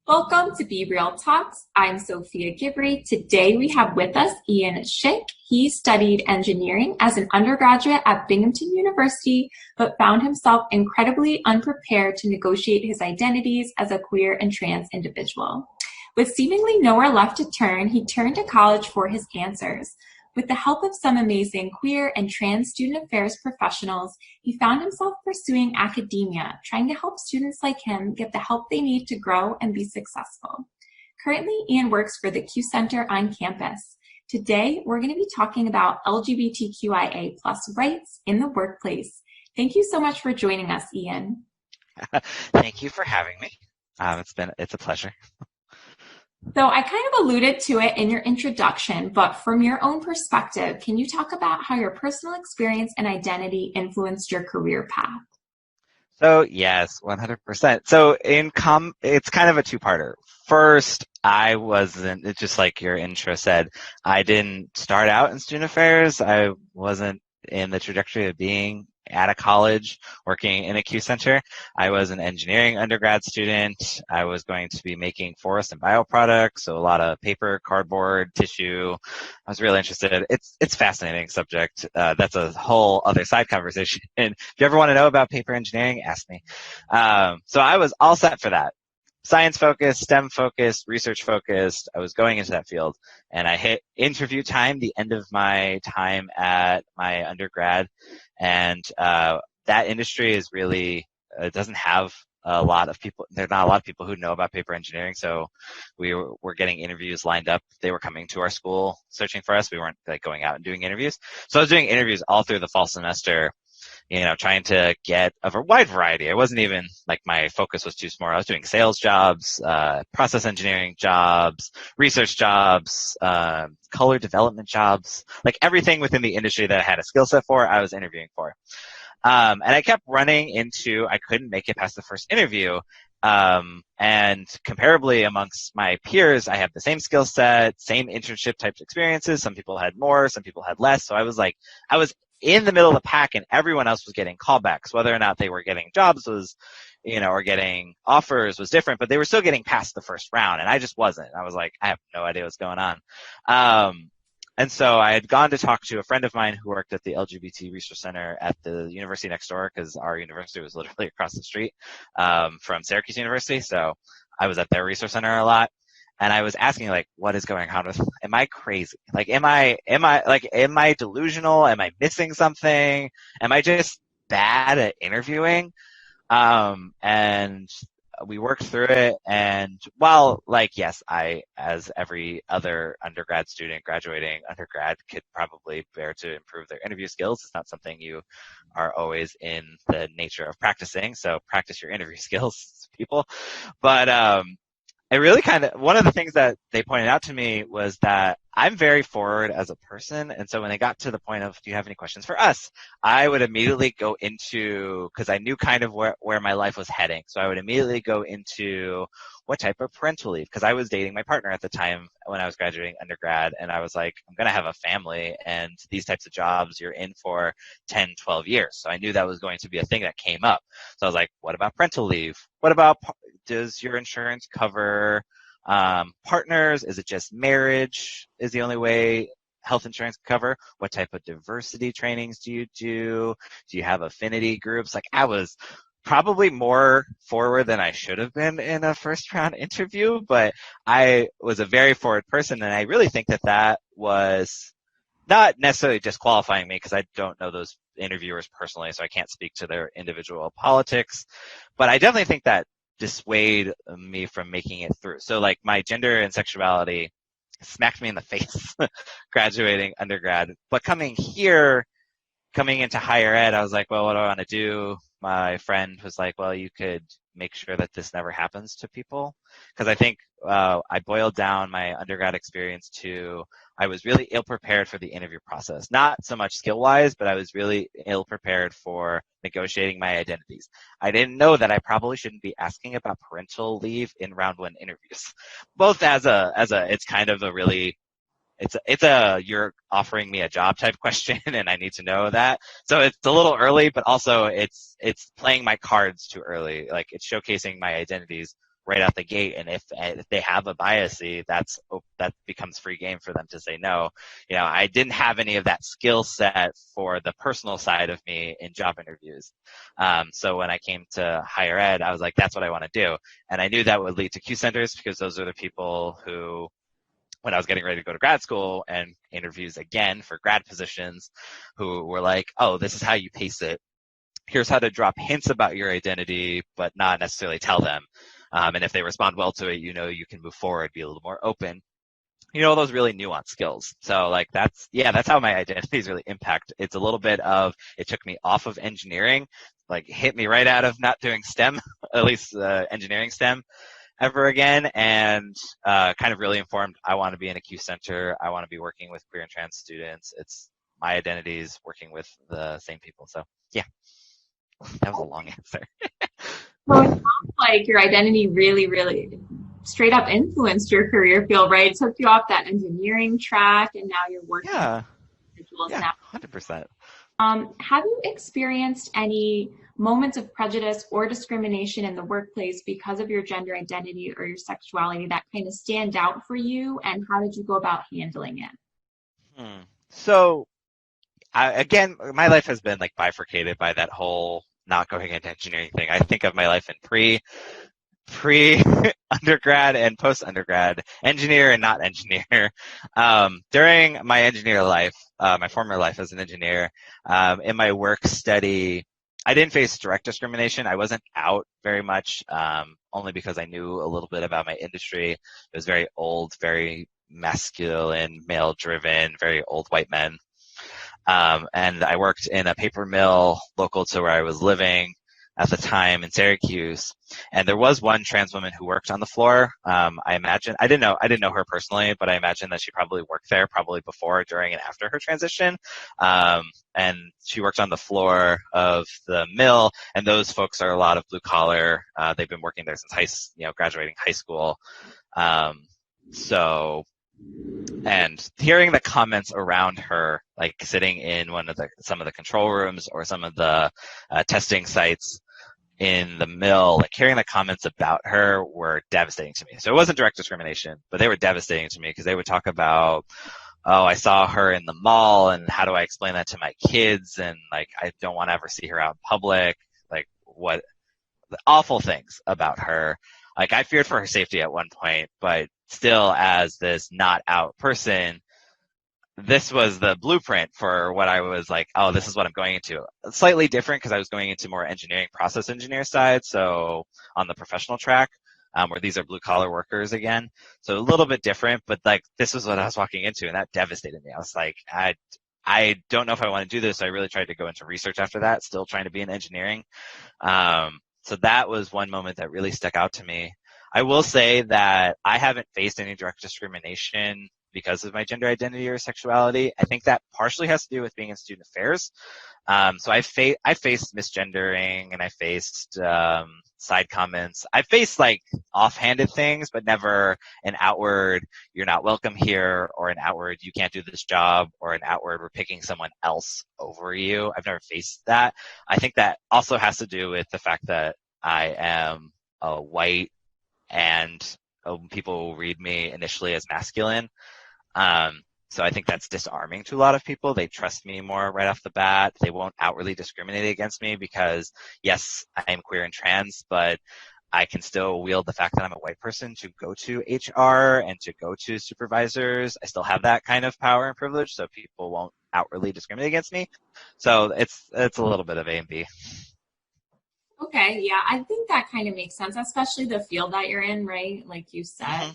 Welcome to Be Real Talks. I'm Sophia Gibri. Today we have with us Ian Shick. He studied engineering as an undergraduate at Binghamton University, but found himself incredibly unprepared to negotiate his identities as a queer and trans individual. With seemingly nowhere left to turn, he turned to college for his answers. With the help of some amazing queer and trans student affairs professionals, he found himself pursuing academia, trying to help students like him get the help they need to grow and be successful. Currently, Ian works for the Q Center on campus. Today, we're going to be talking about LGBTQIA+ rights in the workplace. Thank you so much for joining us, Ian. Thank you for having me. It's a pleasure. So I kind of alluded to it in your introduction, but from your own perspective, can you talk about how your personal experience and identity influenced your career path? So yes, 100%. So it's kind of a two-parter. First, it's just like your intro said, I didn't start out in student affairs. I wasn't in the trajectory of being at a college working in a Q Center. I was an engineering undergrad student. I was going to be making forest and bioproducts, so a lot of paper, cardboard, tissue. I was really interested. It's a fascinating subject. That's a whole other side conversation. And if you ever want to know about paper engineering, ask me. So I was all set for that. Science focused, STEM focused, research focused. I was going into that field, and I hit interview time, the end of my time at my undergrad, and that industry is really doesn't have a lot of people. There are not a lot of people who know about paper engineering, so we were getting interviews lined up. They were coming to our school searching for us. We weren't going out and doing interviews, so I was doing interviews all through the fall semester. Trying to get a wide variety. It wasn't even like my focus was too small. I was doing sales jobs, process engineering jobs, research jobs, color development jobs, like everything within the industry that I had a skill set for, I was interviewing for. And I kept running into, I couldn't make it past the first interview. And comparably amongst my peers, I have the same skill set, same internship types experiences. Some people had more, some people had less. So I was in the middle of the pack, and everyone else was getting callbacks. Whether or not they were getting jobs was, or getting offers was different, but they were still getting past the first round, and I just wasn't. I was like, I have no idea what's going on. And so I had gone to talk to a friend of mine who worked at the LGBT Research Center at the university next door, because our university was literally across the street from Syracuse University. So I was at their research center a lot. And I was asking, what is going on am I crazy? Am I delusional? Am I missing something? Am I just bad at interviewing? And we worked through it. And while, yes, I, as every other undergrad student graduating undergrad, could probably bear to improve their interview skills, it's not something you are always in the nature of practicing. So practice your interview skills, people. But, it really one of the things that they pointed out to me was that I'm very forward as a person. And so when they got to the point of, do you have any questions for us? I would immediately go into, because I knew kind of where my life was heading. So I would immediately go into what type of parental leave, because I was dating my partner at the time when I was graduating undergrad. And I was like, I'm going to have a family, and these types of jobs you're in for 10, 12 years. So I knew that was going to be a thing that came up. So I was like, what about parental leave? What about, does your insurance cover partners? Is it just marriage is the only way health insurance can cover? What type of diversity trainings do you do? Do you have affinity groups? I was probably more forward than I should have been in a first round interview, but I was a very forward person. And I really think that was not necessarily disqualifying me, because I don't know those interviewers personally, so I can't speak to their individual politics. But I definitely think that dissuade me from making it through. So my gender and sexuality smacked me in the face graduating undergrad. But coming into higher ed, I was like, well, what do I want to do? My friend was like, well, you could make sure that this never happens to people. Because I think I boiled down my undergrad experience to, I was really ill-prepared for the interview process. Not so much skill-wise, but I was really ill-prepared for negotiating my identities. I didn't know that I probably shouldn't be asking about parental leave in round one interviews. Both it's kind of a really, it's a you're offering me a job type question, and I need to know that. So it's a little early, but also it's playing my cards too early. It's showcasing my identities right out the gate. And if they have a bias, that becomes free game for them to say no. I didn't have any of that skill set for the personal side of me in job interviews. So when I came to higher ed, I was like, that's what I want to do. And I knew that would lead to Q centers because those are the people who, when I was getting ready to go to grad school and interviews again for grad positions, who were like, oh, this is how you pace it. Here's how to drop hints about your identity, but not necessarily tell them. And if they respond well to it, you can move forward, be a little more open. Those really nuanced skills. So that's how my identities really impact. It's a little bit of, it took me off of engineering, hit me right out of not doing STEM, at least engineering STEM ever again, and kind of really informed, I want to be in a Q center. I want to be working with queer and trans students. It's my identities working with the same people. So yeah, that was a long answer. Well, it sounds like your identity really, really straight up influenced your career field, right? It took you off that engineering track, and now you're working with individuals now. 100%. Have you experienced any moments of prejudice or discrimination in the workplace because of your gender identity or your sexuality that kind of stand out for you, and how did you go about handling it? So, again, my life has been bifurcated by that whole not going into engineering thing. I think of my life in pre undergrad and post undergrad, engineer and not engineer. During my engineer life, my former life as an engineer, in my work study, I didn't face direct discrimination. I wasn't out very much, only because I knew a little bit about my industry. It was very old, very masculine, male driven, very old white men. And I worked in a paper mill local to where I was living at the time in Syracuse. And there was one trans woman who worked on the floor. I imagine, I didn't know her personally, but I imagine that she probably worked there probably before, during, and after her transition. And she worked on the floor of the mill, and those folks are a lot of blue collar. They've been working there since graduating high school. And hearing the comments around her, sitting in some of the control rooms or some of the testing sites in the mill, hearing the comments about her were devastating to me. So it wasn't direct discrimination, but they were devastating to me because they would talk about, oh, I saw her in the mall, and how do I explain that to my kids? And I don't want to ever see her out in public. What the awful things about her. I feared for her safety at one point, but still, as this not out person, this was the blueprint for what I was oh, this is what I'm going into. Slightly different because I was going into more engineering, process engineer side, so on the professional track, where these are blue collar workers again. So a little bit different, but this was what I was walking into, and that devastated me. I was I don't know if I want to do this. So I really tried to go into research after that, still trying to be in engineering. So that was one moment that really stuck out to me. I will say that I haven't faced any direct discrimination because of my gender identity or sexuality. I think that partially has to do with being in student affairs. So I faced misgendering, and I faced side comments. I faced offhanded things, but never an outward, you're not welcome here, or an outward, you can't do this job, or an outward, we're picking someone else over you. I've never faced that. I think that also has to do with the fact that I am a white, and people will read me initially as masculine. So I think that's disarming to a lot of people. They trust me more right off the bat. They won't outwardly discriminate against me because, yes, I am queer and trans, but I can still wield the fact that I'm a white person to go to HR and to go to supervisors. I still have that kind of power and privilege, so people won't outwardly discriminate against me. So it's a little bit of A and B. Okay, yeah, I think that kind of makes sense, especially the field that you're in, right? Like you said,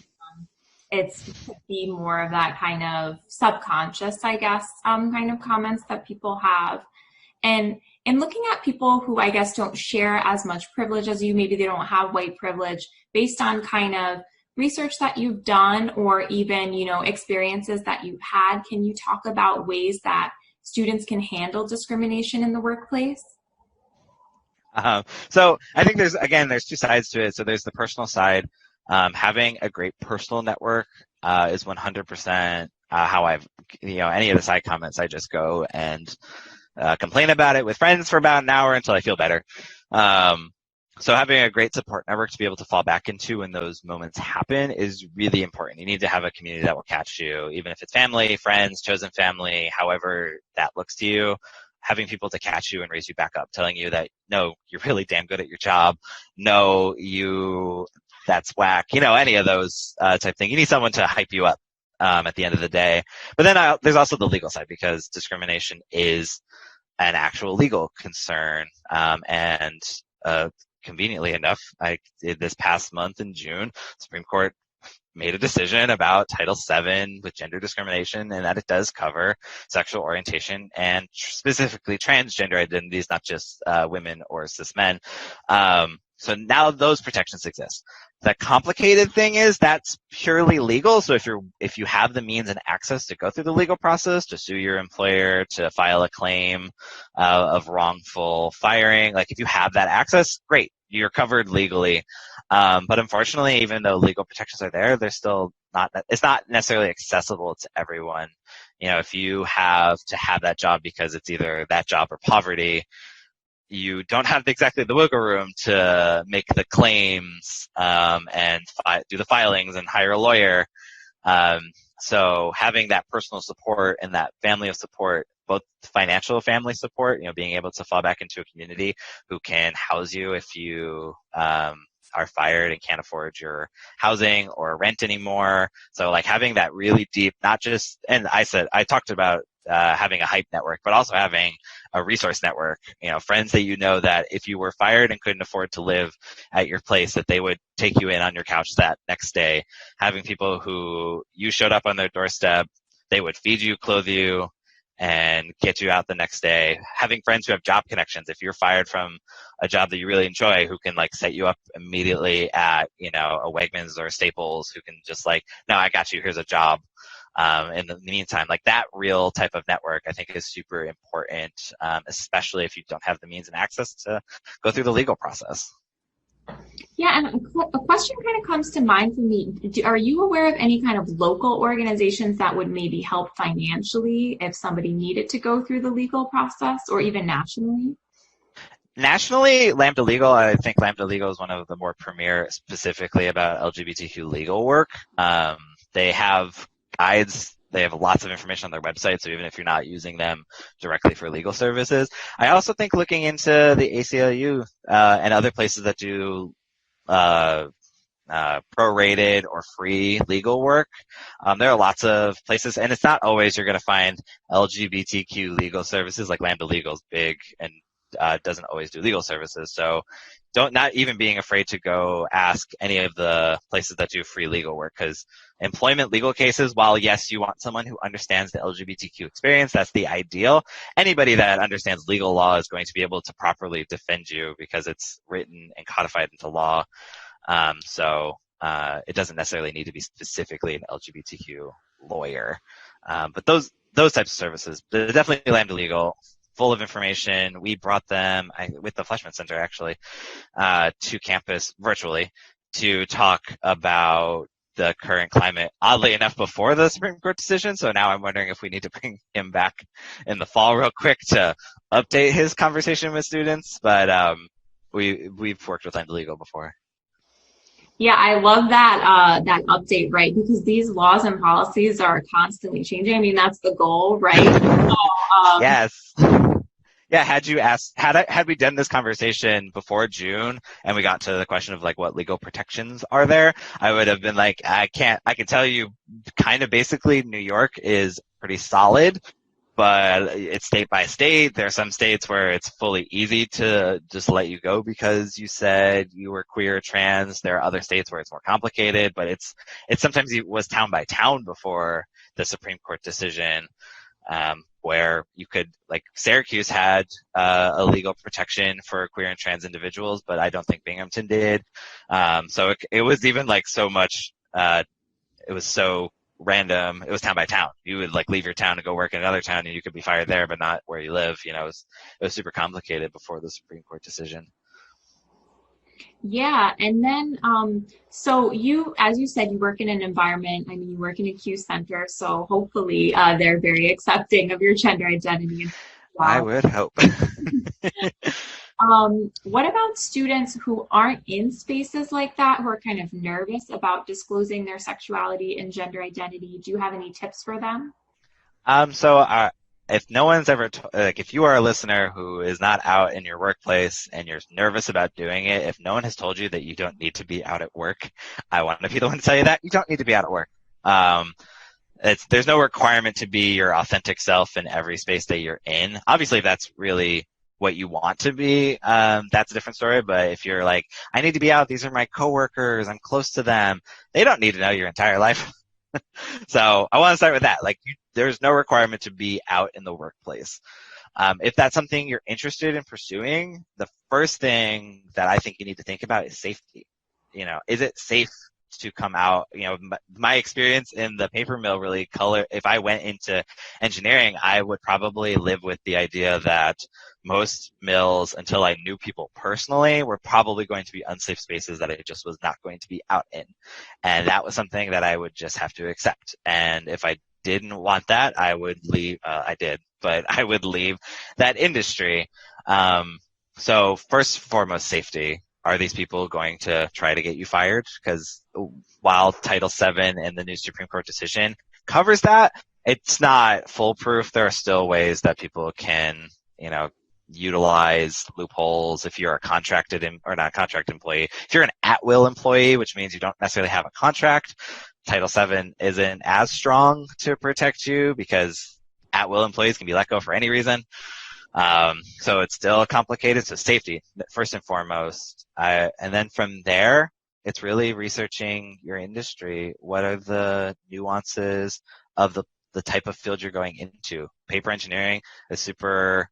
it's to be more of that kind of subconscious, I guess, kind of comments that people have. And in looking at people who I guess don't share as much privilege as you, maybe they don't have white privilege, based on kind of research that you've done, or even, experiences that you've had, can you talk about ways that students can handle discrimination in the workplace? So I think there's two sides to it. So there's the personal side. Having a great personal network is 100% how I've, any of the side comments, I just go and complain about it with friends for about an hour until I feel better. So having a great support network to be able to fall back into when those moments happen is really important. You need to have a community that will catch you, even if it's family, friends, chosen family, however that looks to you. Having people to catch you and raise you back up, telling you that, no, you're really damn good at your job. No, that's whack. Any of those type thing. You need someone to hype you up at the end of the day. But then there's also the legal side, because discrimination is an actual legal concern. And conveniently enough, this past month in June, Supreme Court made a decision about Title VII with gender discrimination, and that it does cover sexual orientation and specifically transgender identities, not just women or cis men. So now those protections exist. The complicated thing is that's purely legal. So if you have the means and access to go through the legal process, to sue your employer, to file a claim of wrongful firing, like if you have that access, great, you're covered legally. But unfortunately, even though legal protections are there, they're still it's not necessarily accessible to everyone. If you have to have that job because it's either that job or poverty, you don't have exactly the wiggle room to make the claims and do the filings and hire a lawyer. So having that personal support and that family of support, both financial family support, being able to fall back into a community who can house you if you are fired and can't afford your housing or rent anymore. So like having that really deep, not just, and I talked about having a hype network, but also having a resource network, friends that that if you were fired and couldn't afford to live at your place, that they would take you in on your couch that next day. Having people who you showed up on their doorstep, they would feed you, clothe you, and get you out the next day. Having friends who have job connections. If you're fired from a job that you really enjoy, who can set you up immediately at, a Wegmans or a Staples, who can just no, I got you, here's a job. In the meantime, that real type of network, I think, is super important, especially if you don't have the means and access to go through the legal process. Yeah, and a question kind of comes to mind for me. Are you aware of any kind of local organizations that would maybe help financially if somebody needed to go through the legal process, or even nationally? Nationally, Lambda Legal, I think Lambda Legal is one of the more premier specifically about LGBTQ legal work. They have guides. They have lots of information on their website, so even if you're not using them directly for legal services. I also think looking into the ACLU and other places that do prorated or free legal work. There are lots of places, and it's not always you're going to find LGBTQ legal services. Like Lambda Legal is big and doesn't always do legal services. So not even being afraid to go ask any of the places that do free legal work, because employment legal cases, while yes, you want someone who understands the LGBTQ experience, that's the ideal. Anybody that understands legal law is going to be able to properly defend you because it's written and codified into law. So it doesn't necessarily need to be specifically an LGBTQ lawyer. But those types of services, definitely Lambda Legal, full of information. We brought them with the Fleishman Center actually to campus virtually to talk about the current climate, oddly enough, before the Supreme Court decision. So now I'm wondering if we need to bring him back in the fall real quick to update his conversation with students. But we've worked with Lambda Legal before. Yeah, I love that that update, right? Because these laws and policies are constantly changing. I mean, that's the goal, right? So, yes. Yeah, had we done this conversation before June and we got to the question of what legal protections are there, I would have been like, I can tell you kind of basically New York is pretty solid, but it's state by state. There are some states where it's fully easy to just let you go because you said you were queer or trans. There are other states where it's more complicated, but it sometimes was town by town before the Supreme Court decision. Where you could, Syracuse had a legal protection for queer and trans individuals, but I don't think Binghamton did. So it was even so much, it was so random. It was town by town. You would leave your town and go work in another town and you could be fired there, but not where you live. It was super complicated before the Supreme Court decision. Yeah, and then so you, as you said, you work in an environment, I mean, you work in a Q center, so hopefully they're very accepting of your gender identity. Wow. I would hope. What about students who aren't in spaces like that, who are kind of nervous about disclosing their sexuality and gender identity? Do you have any tips for them? So if no one's ever, like, if you are a listener who is not out in your workplace and you're nervous about doing it, if no one has told you that you don't need to be out at work, I want to be the one to tell you that you don't need to be out at work. There's no requirement to be your authentic self in every space that you're in. Obviously, if that's really what you want to be, that's a different story. But if you're like, I need to be out, these are my coworkers, I'm close to them, they don't need to know your entire life. So I want to start with that. Like, there's no requirement to be out in the workplace. If that's something you're interested in pursuing, the first thing that I think you need to think about is safety. Is it safe to come out? My experience in the paper mill really if I went into engineering, I would probably live with the idea that most mills, until I knew people personally, were probably going to be unsafe spaces that I just was not going to be out in. And that was something that I would just have to accept. And if I didn't want that, I would leave. I did, but I would leave that industry. So first and foremost, safety. Are these people going to try to get you fired? Because while Title VII and the new Supreme Court decision covers that, it's not foolproof. There are still ways that people can, utilize loopholes. If you're a contracted or not a contract employee, if you're an at-will employee, which means you don't necessarily have a contract, Title VII isn't as strong to protect you because at-will employees can be let go for any reason. So it's still complicated. So safety, first and foremost. And then from there, it's really researching your industry. What are the nuances of the type of field you're going into? Paper engineering is super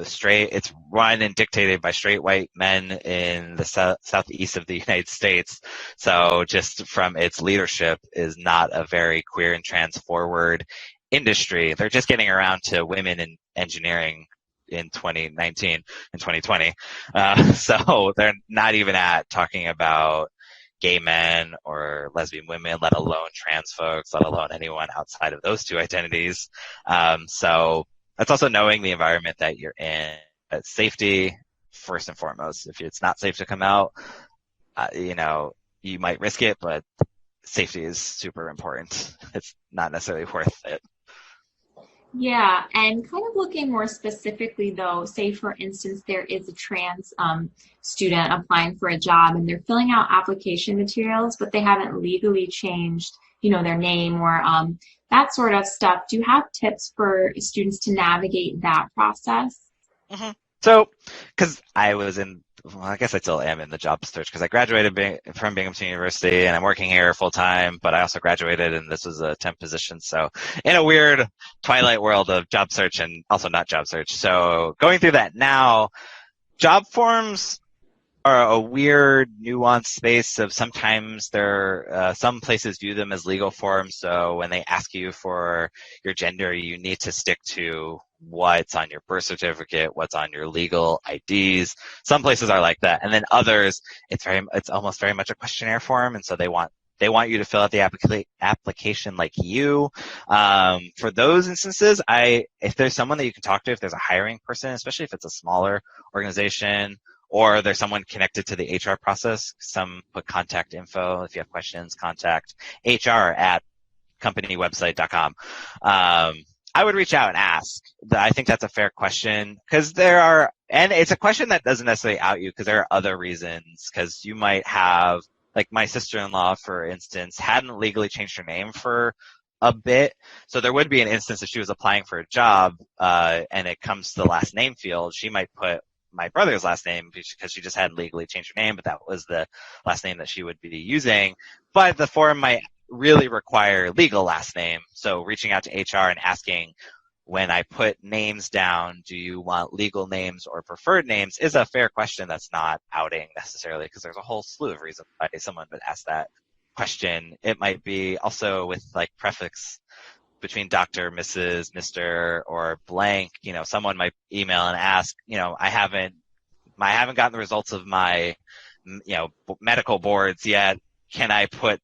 straight. It's run and dictated by straight white men in the southeast of the United States. So just from its leadership is not a very queer and trans forward industry. They're just getting around to women in engineering in 2019 and 2020. So they're not even talking about gay men or lesbian women, let alone trans folks, let alone anyone outside of those two identities. So that's also knowing the environment that you're in. Safety, first and foremost. If it's not safe to come out, you might risk it, but safety is super important. It's not necessarily worth it. Yeah, and kind of looking more specifically though, say for instance, there is a trans student applying for a job and they're filling out application materials, but they haven't legally changed, their name or that sort of stuff. Do you have tips for students to navigate that process? Mm-hmm. So, because I guess I still am in the job search because I graduated from Binghamton University and I'm working here full time, but I also graduated and this was a temp position. So in a weird twilight world of job search and also not job search. So going through that now, job forms are a weird nuanced space of sometimes some places view them as legal forms. So when they ask you for your gender, you need to stick to what's on your birth certificate, what's on your legal IDs. Some places are like that. And then others, it's almost very much a questionnaire form. And so they want you to fill out the application like you. For those instances, if there's someone that you can talk to, if there's a hiring person, especially if it's a smaller organization, or there's someone connected to the HR process, some put contact info. If you have questions, contact HR@companywebsite.com. I would reach out and ask. I think that's a fair question because and it's a question that doesn't necessarily out you because there are other reasons. Because you might have, like my sister-in-law, for instance, hadn't legally changed her name for a bit. So there would be an instance if she was applying for a job and it comes to the last name field, she might put my brother's last name because she just hadn't legally changed her name, but that was the last name that she would be using. But the form might really require legal last name. So reaching out to HR and asking, when I put names down, do you want legal names or preferred names, is a fair question that's not outing necessarily because there's a whole slew of reasons why someone would ask that question. It might be also with like prefix between Dr., Mrs., Mr., or blank. Someone might email and ask, I haven't gotten the results of my, medical boards yet. Can I put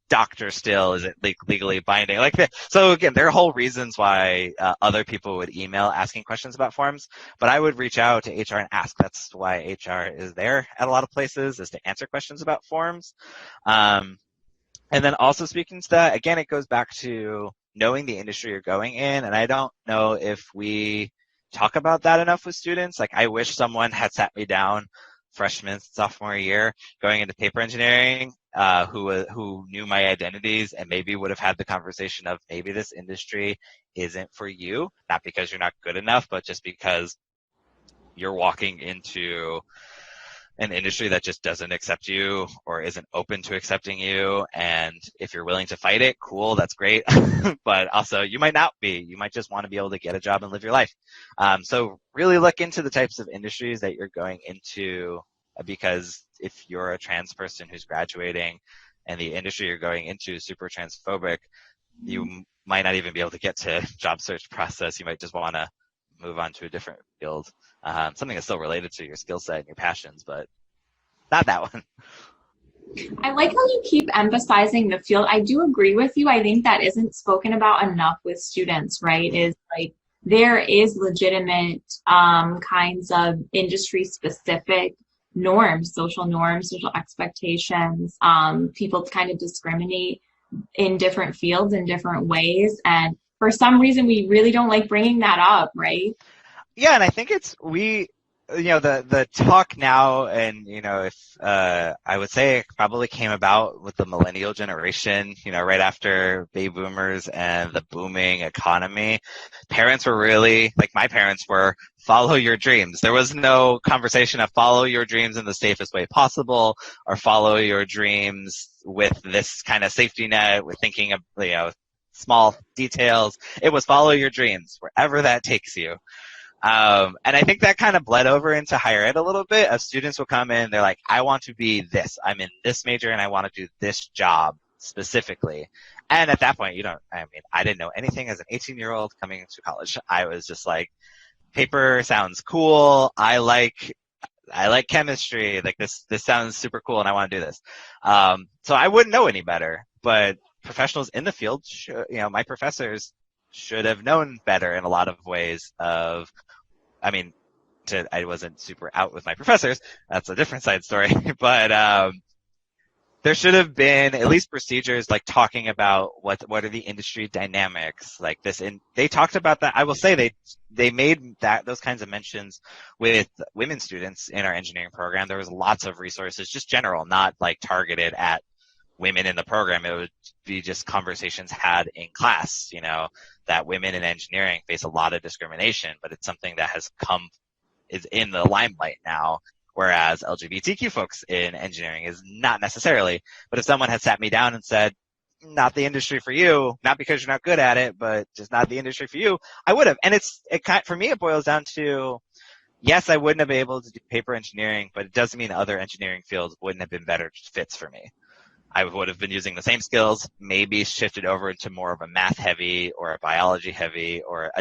doctor still? Is it legally binding? Like that. So again, there are whole reasons why other people would email asking questions about forms, but I would reach out to HR and ask. That's why HR is there at a lot of places, is to answer questions about forms. And then also speaking to that, again, it goes back to knowing the industry you're going in. And I don't know if we talk about that enough with students. Like, I wish someone had sat me down freshman, sophomore year going into paper engineering, who knew my identities and maybe would have had the conversation of maybe this industry isn't for you, not because you're not good enough, but just because you're walking into an industry that just doesn't accept you or isn't open to accepting you. And if you're willing to fight it, cool, that's great. But also you might not be. You might just want to be able to get a job and live your life. So really look into the types of industries that you're going into, because if you're a trans person who's graduating and the industry you're going into is super transphobic, you might not even be able to get to job search process. You might just want to move on to a different field. Something that's still related to your skill set and your passions, but not that one. I like how you keep emphasizing the field. I do agree with you. I think that isn't spoken about enough with students, right? Is like there is legitimate kinds of industry specific norms, social expectations. People kind of discriminate in different fields in different ways. And for some reason, we really don't like bringing that up, right? Yeah, and I think the talk now, and if I would say it probably came about with the millennial generation, right after baby boomers and the booming economy. Parents were really, like my parents were, follow your dreams. There was no conversation of follow your dreams in the safest way possible, or follow your dreams with this kind of safety net, with thinking of small details. It was follow your dreams wherever that takes you. And I think that kind of bled over into higher ed a little bit. As students will come in, they're like, I want to be this. I'm in this major and I want to do this job specifically. And at that point, I didn't know anything as an 18-year-old coming into college. I was just like, paper sounds cool. I like chemistry. Like this sounds super cool and I want to do this. So I wouldn't know any better, but professionals in the field, my professors should have known better in a lot of ways I wasn't super out with my professors. That's a different side story. But there should have been at least procedures like talking about what are the industry dynamics like this. And they talked about that. I will say they made those kinds of mentions with women students in our engineering program. There was lots of resources, just general, not like targeted at women in the program. It would be just conversations had in class, that women in engineering face a lot of discrimination, but it's something that is in the limelight now, whereas LGBTQ folks in engineering is not necessarily. But if someone had sat me down and said, not the industry for you, not because you're not good at it, but just not the industry for you, I would have. And for me, it boils down to, yes, I wouldn't have been able to do paper engineering, but it doesn't mean other engineering fields wouldn't have been better fits for me. I would have been using the same skills, maybe shifted over into more of a math heavy or a biology heavy or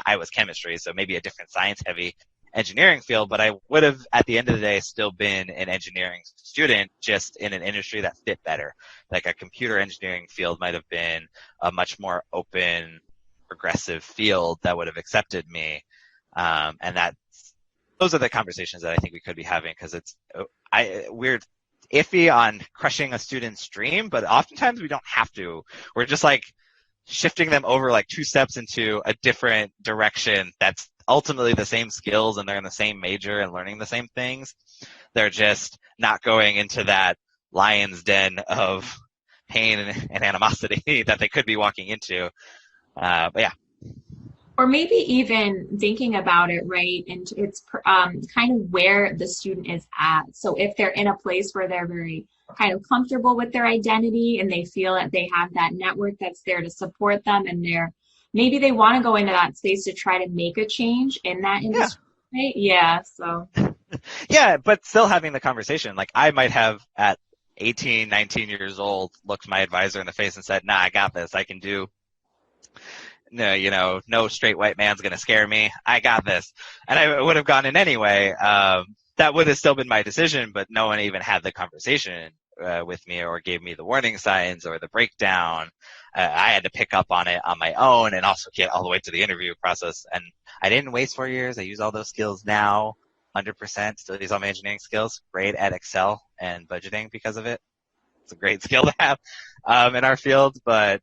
I was chemistry, so maybe a different science heavy engineering field, but I would have at the end of the day still been an engineering student, just in an industry that fit better. Like a computer engineering field might have been a much more open, progressive field that would have accepted me. And those are the conversations that I think we could be having, because we're iffy on crushing a student's dream, but oftentimes we don't have to. We're just like shifting them over like 2 steps into a different direction that's ultimately the same skills, and they're in the same major and learning the same things. They're just not going into that lion's den of pain and animosity that they could be walking into. But yeah. Or maybe even thinking about it, right? And it's kind of where the student is at. So if they're in a place where they're very kind of comfortable with their identity and they feel that they have that network that's there to support them, and maybe they want to go into that space to try to make a change in that industry. Yeah. Right? Yeah. So. Yeah, but still having the conversation. Like I might have at 18, 19 years old looked my advisor in the face and said, nah, I got this. I can do. No straight white man's going to scare me. I got this. And I would have gone in anyway. That would have still been my decision, but no one even had the conversation with me or gave me the warning signs or the breakdown. I had to pick up on it on my own and also get all the way to the interview process. And I didn't waste 4 years. I use all those skills now, 100%. Still use all my engineering skills. Great at Excel and budgeting because of it. It's a great skill to have in our field, but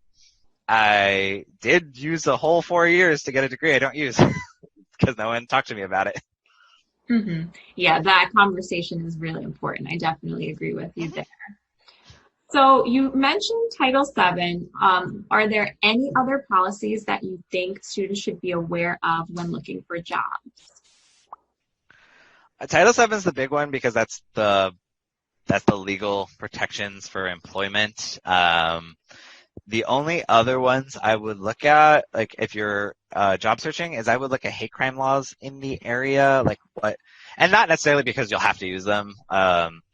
I did use a whole 4 years to get a degree I don't use because no one talked to me about it. Mm-hmm. Yeah, that conversation is really important. I definitely agree with you there. So you mentioned Title VII. Are there any other policies that you think students should be aware of when looking for jobs? Title VII is the big one because that's the legal protections for employment. The only other ones I would look at, like if you're job searching, is I would look at hate crime laws in the area, like what, and not necessarily because you'll have to use them.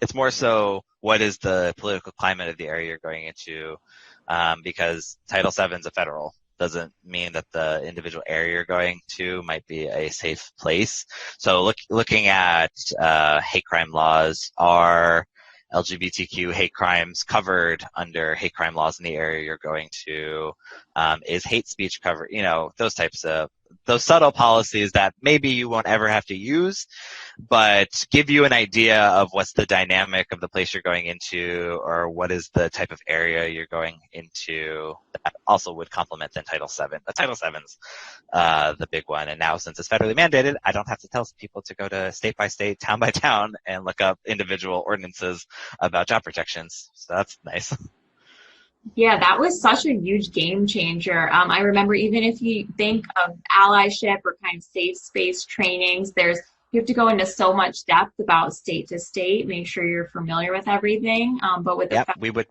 It's more so what is the political climate of the area you're going into, because Title VII is a federal. Doesn't mean that the individual area you're going to might be a safe place. So looking at hate crime laws, are LGBTQ hate crimes covered under hate crime laws in the area you're going to? Is hate speech covered? You know, those types of, those subtle policies that maybe you won't ever have to use, but give you an idea of what's the dynamic of the place you're going into, or what is the type of area you're going into. That also would complement then Title VII. But Title VII's the big one. And now since it's federally mandated, I don't have to tell people to go to state by state, town by town, and look up individual ordinances about job protections. So that's nice. Yeah, that was such a huge game changer. I remember even if you think of allyship or kind of safe space trainings, you have to go into so much depth about state to state, make sure you're familiar with everything. But with the we would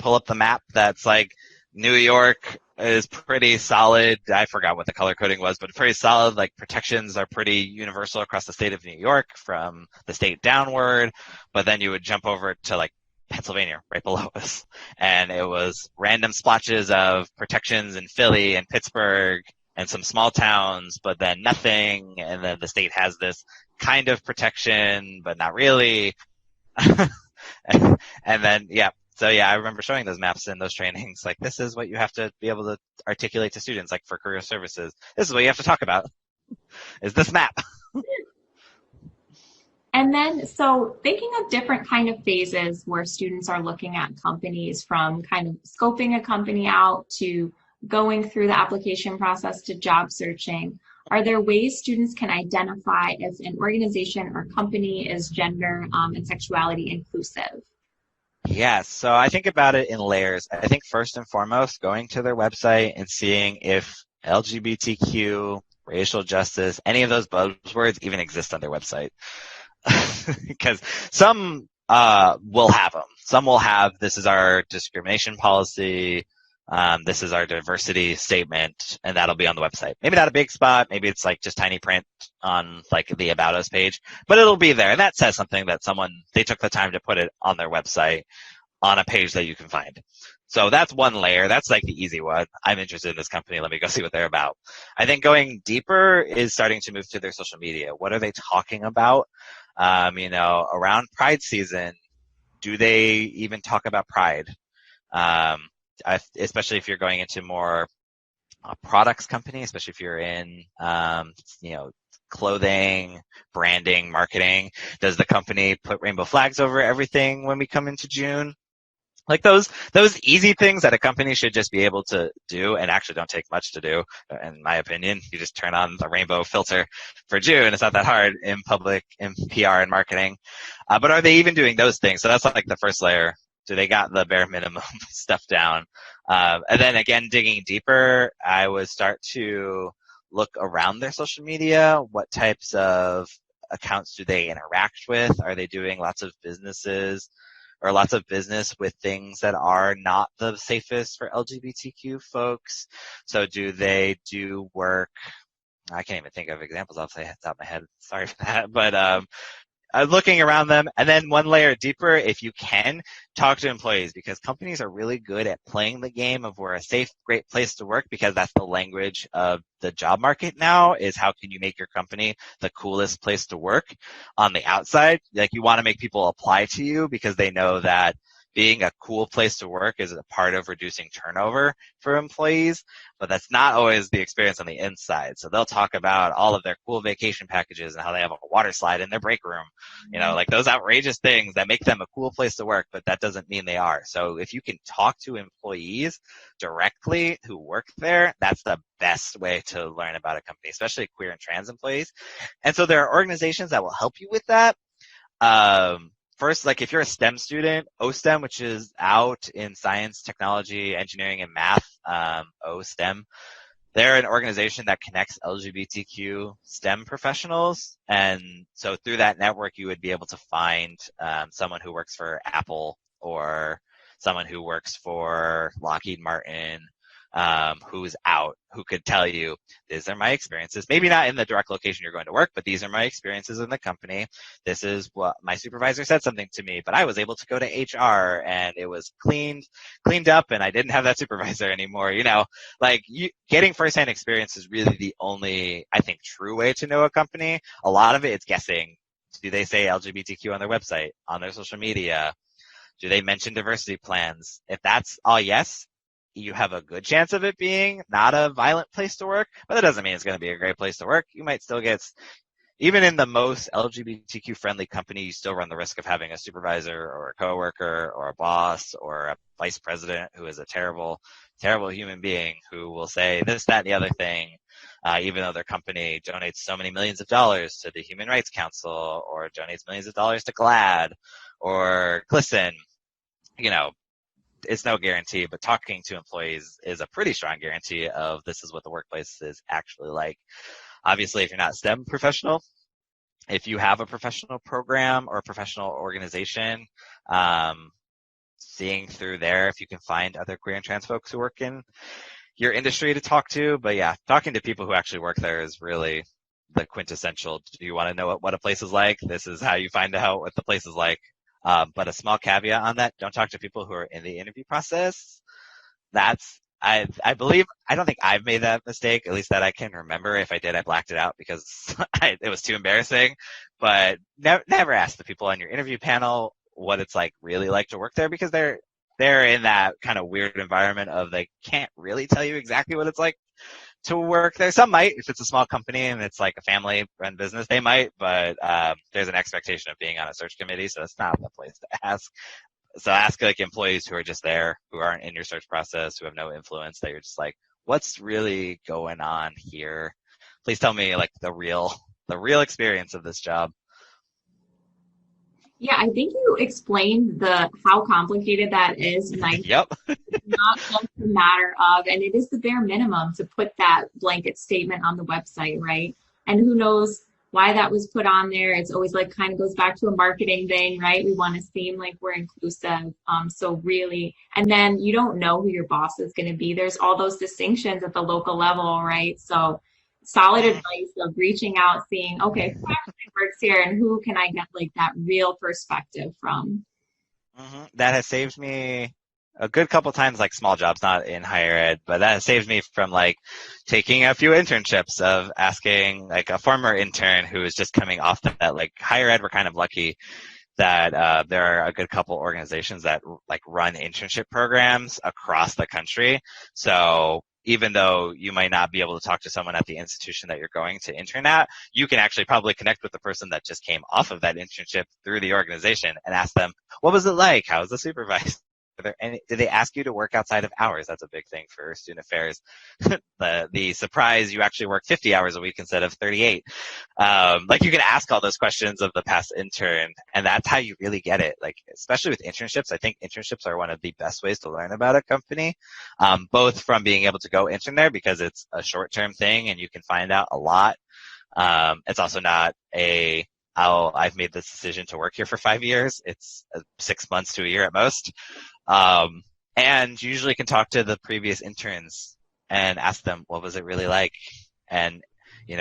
pull up the map that's like New York is pretty solid. I forgot what the color coding was, but pretty solid. Like protections are pretty universal across the state of New York from the state downward. But then you would jump over to like Pennsylvania right below us, and it was random splotches of protections in Philly and Pittsburgh and some small towns, but then nothing. And then the state has this kind of protection, but not really. And then, So I remember showing those maps in those trainings. Like, this is what you have to be able to articulate to students, like for career services. This is what you have to talk about, is this map. And then, so thinking of different kind of phases where students are looking at companies, from kind of scoping a company out to going through the application process to job searching, are there ways students can identify if an organization or company is gender and sexuality inclusive? Yes, so I think about it in layers. I think first and foremost, going to their website and seeing if LGBTQ, racial justice, any of those buzzwords even exist on their website. Because some will have them. Some will have, this is our discrimination policy, this is our diversity statement, and that'll be on the website. Maybe not a big spot, maybe it's like just tiny print on like the About Us page, but it'll be there. And that says something that they took the time to put it on their website on a page that you can find. So that's one layer. That's like the easy one. I'm interested in this company. Let me go see what they're about. I think going deeper is starting to move to their social media. What are they talking about? Around Pride season, do they even talk about Pride? Especially if you're going into more products company, especially if you're in, clothing, branding, marketing. Does the company put rainbow flags over everything when we come into June? Like those easy things that a company should just be able to do, and actually don't take much to do, in my opinion. You just turn on the rainbow filter for June. It's not that hard in PR and marketing. But are they even doing those things? So that's like the first layer. Do they got the bare minimum stuff down? And then again, digging deeper, I would start to look around their social media. What types of accounts do they interact with? Are they doing lots of business with things that are not the safest for LGBTQ folks? So do they do work? I can't even think of examples off the top of my head. Sorry for that. But looking around them. And then one layer deeper, if you can, talk to employees, because companies are really good at playing the game of we're a safe, great place to work, because that's the language of the job market now, is how can you make your company the coolest place to work on the outside. Like, you want to make people apply to you because they know that being a cool place to work is a part of reducing turnover for employees, but that's not always the experience on the inside. So they'll talk about all of their cool vacation packages and how they have a water slide in their break room, like those outrageous things that make them a cool place to work, but that doesn't mean they are. So if you can talk to employees directly who work there, that's the best way to learn about a company, especially queer and trans employees. And so there are organizations that will help you with that. First, like if you're a STEM student, OSTEM, which is out in science, technology, engineering, and math, OSTEM, they're an organization that connects LGBTQ STEM professionals. And so through that network, you would be able to find someone who works for Apple or someone who works for Lockheed Martin, who's out, who could tell you, these are my experiences. Maybe not in the direct location you're going to work, but these are my experiences in the company. This is what my supervisor said something to me, but I was able to go to HR and it was cleaned up and I didn't have that supervisor anymore. Getting firsthand experience is really the only, I think, true way to know a company. A lot of it is guessing. Do they say LGBTQ on their website, on their social media? Do they mention diversity plans? If that's all yes, you have a good chance of it being not a violent place to work, but that doesn't mean it's going to be a great place to work. You might still get, even in the most LGBTQ friendly company, you still run the risk of having a supervisor or a coworker or a boss or a vice president who is a terrible, terrible human being who will say this, that, and the other thing, even though their company donates so many millions of dollars to the Human Rights Council or donates millions of dollars to GLAAD or GLSEN. It's no guarantee, but talking to employees is a pretty strong guarantee of this is what the workplace is actually like. Obviously, if you're not a STEM professional, if you have a professional program or a professional organization, seeing through there if you can find other queer and trans folks who work in your industry to talk to. But yeah, talking to people who actually work there is really the quintessential. Do you want to know what a place is like? This is how you find out what the place is like. But a small caveat on that, don't talk to people who are in the interview process. I believe, I don't think I've made that mistake, at least that I can remember. If I did, I blacked it out because it was too embarrassing. But never ask the people on your interview panel what it's really like to work there, because they're in that kind of weird environment of they can't really tell you exactly what it's like to work there. Some might, if it's a small company and it's like a family-run business, they might, but there's an expectation of being on a search committee, so it's not the place to ask. So ask employees who are just there, who aren't in your search process, who have no influence, that you're just what's really going on here? Please tell me the real experience of this job. Yeah, I think you explained how complicated that is. Yep. It's not just a matter of, and it is the bare minimum to put that blanket statement on the website, right? And who knows why that was put on there. It's always kind of goes back to a marketing thing, right? We want to seem like we're inclusive. So really, and then you don't know who your boss is going to be. There's all those distinctions at the local level, right? So solid advice of reaching out, seeing, okay, who actually works here and who can I get that real perspective from? Mm-hmm. That has saved me a good couple times, small jobs, not in higher ed, but that has saved me from taking a few internships, of asking a former intern who is just coming off that higher ed. We're kind of lucky that there are a good couple organizations that run internship programs across the country. So even though you might not be able to talk to someone at the institution that you're going to intern at, you can actually probably connect with the person that just came off of that internship through the organization and ask them, what was it like? How was the supervisor? Did they ask you to work outside of hours? That's a big thing for student affairs. the surprise, you actually work 50 hours a week instead of 38. You can ask all those questions of the past intern, and that's how you really get it. Especially with internships, I think internships are one of the best ways to learn about a company, both from being able to go intern there because it's a short-term thing and you can find out a lot. It's also not I've made this decision to work here for 5 years. It's 6 months to a year at most. And you usually can talk to the previous interns and ask them, what was it really like? And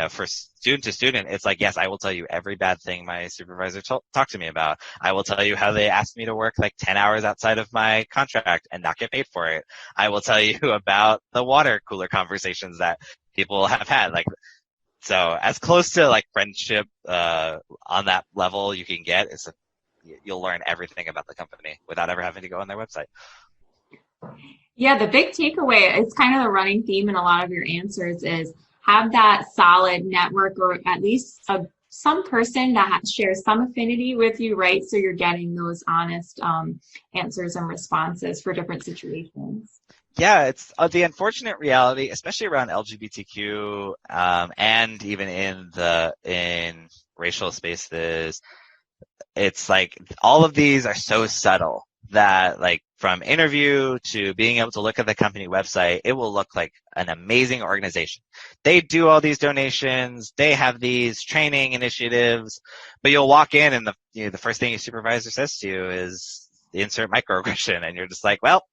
for student to student, it's like, yes, I will tell you every bad thing my supervisor talked to me about. I will tell you how they asked me to work like 10 hours outside of my contract and not get paid for it. I will tell you about the water cooler conversations that people have had. Like, so as close to like friendship, on that level you can get is you'll learn everything about the company without ever having to go on their website. Yeah, the big takeaway, it's kind of the running theme in a lot of your answers is have that solid network or at least some person that shares some affinity with you, right? So you're getting those honest answers and responses for different situations. Yeah, it's the unfortunate reality, especially around LGBTQ, and even in racial spaces. It's like all of these are so subtle that like from interview to being able to look at the company website, it will look like an amazing organization. They do all these donations, they have these training initiatives, but you'll walk in and the first thing your supervisor says to you is insert microaggression, and you're just like, well,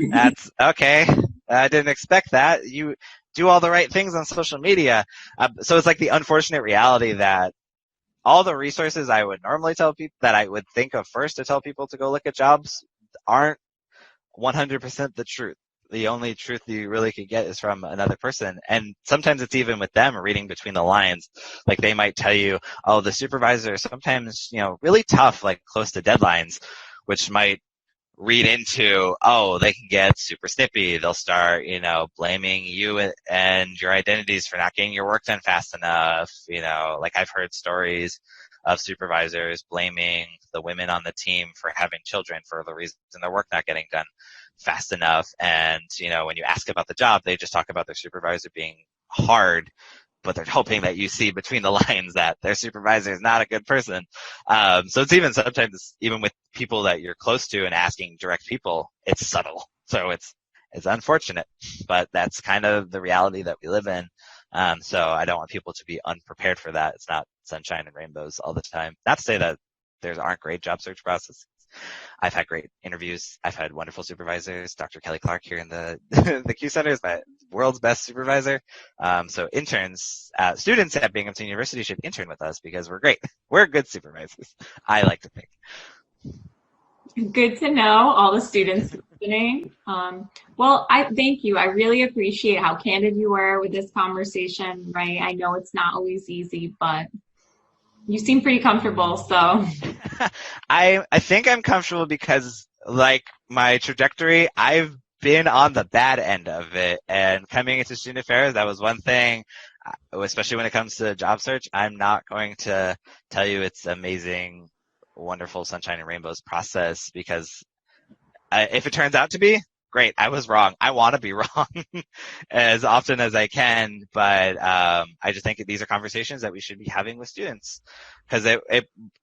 that's okay. I didn't expect that. You do all the right things on social media. So it's like the unfortunate reality that all the resources I would normally tell people that I would think of first to tell people to go look at jobs aren't 100% the truth. The only truth you really could get is from another person. And sometimes it's even with them reading between the lines. Like they might tell you, oh, the supervisor is sometimes, really tough, like close to deadlines, which might read into, oh, they can get super snippy. They'll start, blaming you and your identities for not getting your work done fast enough. Like I've heard stories of supervisors blaming the women on the team for having children for the reason their work not getting done fast enough. And, when you ask about the job, they just talk about their supervisor being hard, but they're hoping that you see between the lines that their supervisor is not a good person. So it's even sometimes, even with people that you're close to and asking direct people, it's subtle. So it's unfortunate, but that's kind of the reality that we live in. So I don't want people to be unprepared for that. It's not sunshine and rainbows all the time. Not to say that there aren't great job search processes. I've had great interviews. I've had wonderful supervisors. Dr. Kelly Clark here in the the Q Center is my world's best supervisor. So students at Binghamton University should intern with us because we're great. We're good supervisors, I like to think. Good to know, all the students listening. Well, I thank you. I really appreciate how candid you were with this conversation, right? I know it's not always easy, but you seem pretty comfortable, so. I think I'm comfortable because, like, my trajectory, I've been on the bad end of it, and coming into student affairs, that was one thing, especially when it comes to job search. I'm not going to tell you it's amazing, wonderful sunshine and rainbows process, because if it turns out to be, great, I was wrong. I want to be wrong as often as I can, but I just think these are conversations that we should be having with students, because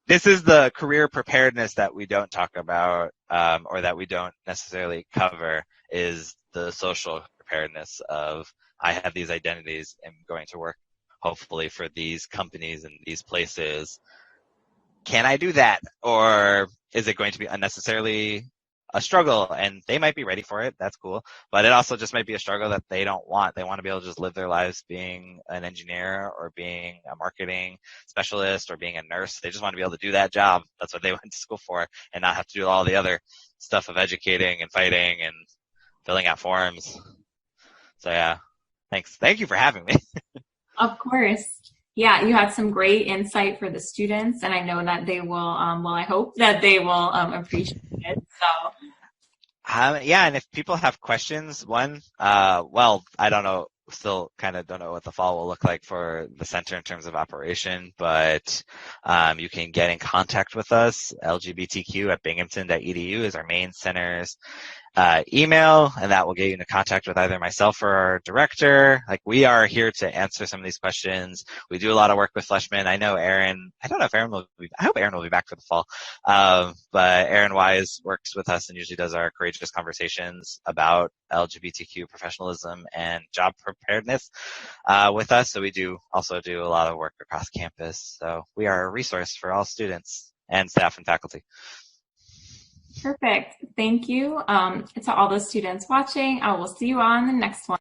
this is the career preparedness that we don't talk about, or that we don't necessarily cover, is the social preparedness of, I have these identities and I'm going to work hopefully for these companies and these places. Can I do that? Or is it going to be unnecessarily a struggle? And they might be ready for it. That's cool. But it also just might be a struggle that they don't want. They want to be able to just live their lives being an engineer or being a marketing specialist or being a nurse. They just want to be able to do that job. That's what they went to school for, and not have to do all the other stuff of educating and fighting and filling out forms. So yeah, thanks. Thank you for having me. Of course. Yeah, you had some great insight for the students, and I know that they will, I hope that they will appreciate it. So. Yeah, and if people have questions, I don't know, still kind of don't know what the fall will look like for the center in terms of operation, but you can get in contact with us. LGBTQ@binghamton.edu is our main center's email, and that will get you into contact with either myself or our director. Like, we are here to answer some of these questions. We do a lot of work with Fleishman. I know Aaron, I don't know if Aaron I hope Aaron will be back for the fall. But Aaron Wise works with us and usually does our courageous conversations about LGBTQ professionalism and job preparedness with us. So we also do a lot of work across campus. So we are a resource for all students and staff and faculty. Perfect. Thank you to all the students watching. I will see you on the next one.